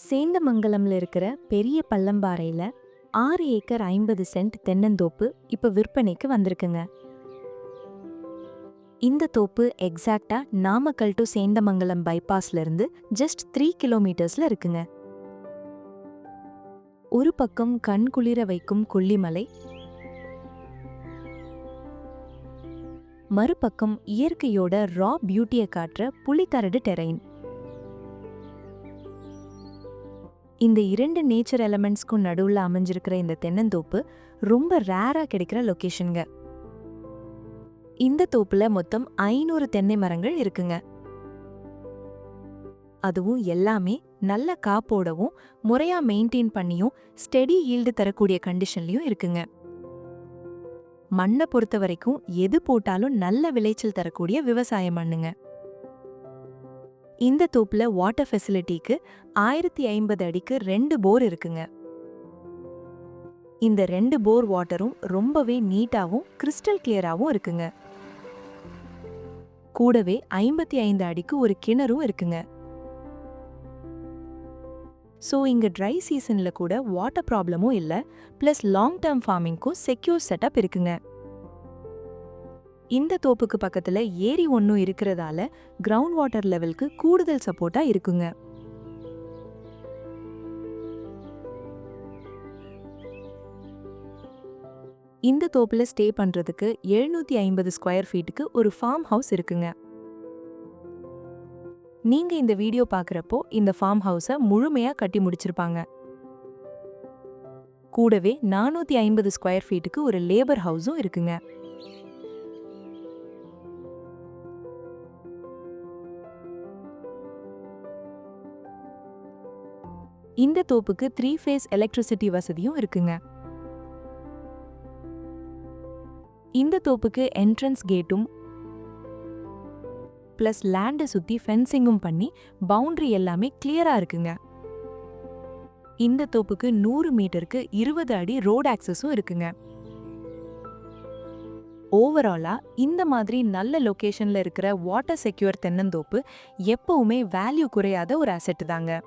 சேந்தமங்கலம்ல இருக்கிற பெரிய பள்ளம்பாறையில 6 acre 50 send தென்னந்தோப்பு இப்ப விற்பனைக்கு வந்திருக்குங்க. இந்த தோப்பு எக்ஸாக்டா நாமக்கல் டு சேந்தமங்கலம் பைபாஸ்ல இருந்து ஜஸ்ட் 3 கிலோமீட்டர்ஸ்ல இருக்குங்க. ஒரு பக்கம் கண் குளிர வைக்கும் கொல்லிமலை, மறுபக்கம் இயற்கையோட ரா பியூட்டியை காட்டுற புலிக்கரடு டெரைன். இந்த இரண்டு நேச்சர் எலமெண்ட்ஸ்க்கும் நடுவுல அமைஞ்சிருக்கிற இந்த தென்னந்தோப்பு ரொம்ப ரேரா கிடைக்கிற லொகேஷனுங்க. இந்த தோப்புல மொத்தம் 500 தென்னை மரங்கள் இருக்குங்க. அதுவும் எல்லாமே நல்ல காப்போடவும் முறையா மெயின்டைன் பண்ணியும் ஸ்டெடி ஈல்டு தரக்கூடிய கண்டிஷன்லயும் இருக்குங்க. மண்ணை பொறுத்த வரைக்கும் எது போட்டாலும் நல்ல விளைச்சல் தரக்கூடிய விவசாய மண்ணுங்க. இந்த தோப்புல வாட்டர் ஃபெசிலிட்டிக்கு 1050 அடிக்கு 2 போர் இருக்குங்க. இந்த 2 போர் வாட்டரும் ரொம்பவே நீட்டாவும் கிறிஸ்டல் கிளியராவும் இருக்குங்க. கூடவே 55 அடிக்கு ஒரு கிணறும் இருக்குங்க. ஸோ இங்க ட்ரை சீசன்ல கூட வாட்டர் ப்ராப்ளமும் இல்லை, பிளஸ் லாங் டேர்ம் ஃபார்மிங்க்கும் செக்யூர் செட்டப் இருக்குங்க. இந்த தோப்புக்கு பக்கத்துல ஏரி ஒன்றும் இருக்கிறதால கிரவுண்ட் வாட்டர் லெவலுக்கு கூடுதல் சப்போர்ட்டா இருக்குங்க. இந்த தோப்புல ஸ்டே பண்றதுக்கு 750 ஸ்கொயர் ஃபீட்டுக்கு ஒரு ஃபார்ம் ஹவுஸ் இருக்குங்க. நீங்க இந்த வீடியோ பார்க்குறப்போ இந்த ஃபார்ம் ஹவுஸை முழுமையா கட்டி முடிச்சிருப்பாங்க. கூடவே 450 ஸ்கொயர் ஃபீட்டுக்கு ஒரு லேபர் ஹவுஸும் இருக்குங்க. இந்த தோப்புக்கு 3 ஃபேஸ் எலக்ட்ரிசிட்டி வசதியும் இருக்குங்க. இந்த தோப்புக்கு என்ட்ரன்ஸ் கேட்டும் பிளஸ் லேண்டை சுத்தி ஃபென்சிங்கும் பண்ணி பவுண்டரி எல்லாமே கிளியரா இருக்குங்க. இந்த தோப்புக்கு 100 மீட்டருக்கு 20 அடி ரோட் ஆக்சஸும் இருக்குங்க. ஓவராலா இந்த மாதிரி நல்ல லொகேஷன்ல இருக்கிற வாட்டர் செக்யூர் தென்னந்தோப்பு எப்பவுமே வேல்யூ குறையாத ஒரு அசெட் தாங்க.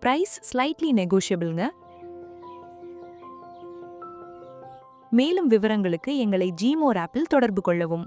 பிரைஸ் ஸ்லைட்லி நெகோஷியபிள்ங்க. மேலும் விவரங்களுக்கு எங்களை ஜிமோர் ஆப்பில் தொடர்பு கொள்ளவும்.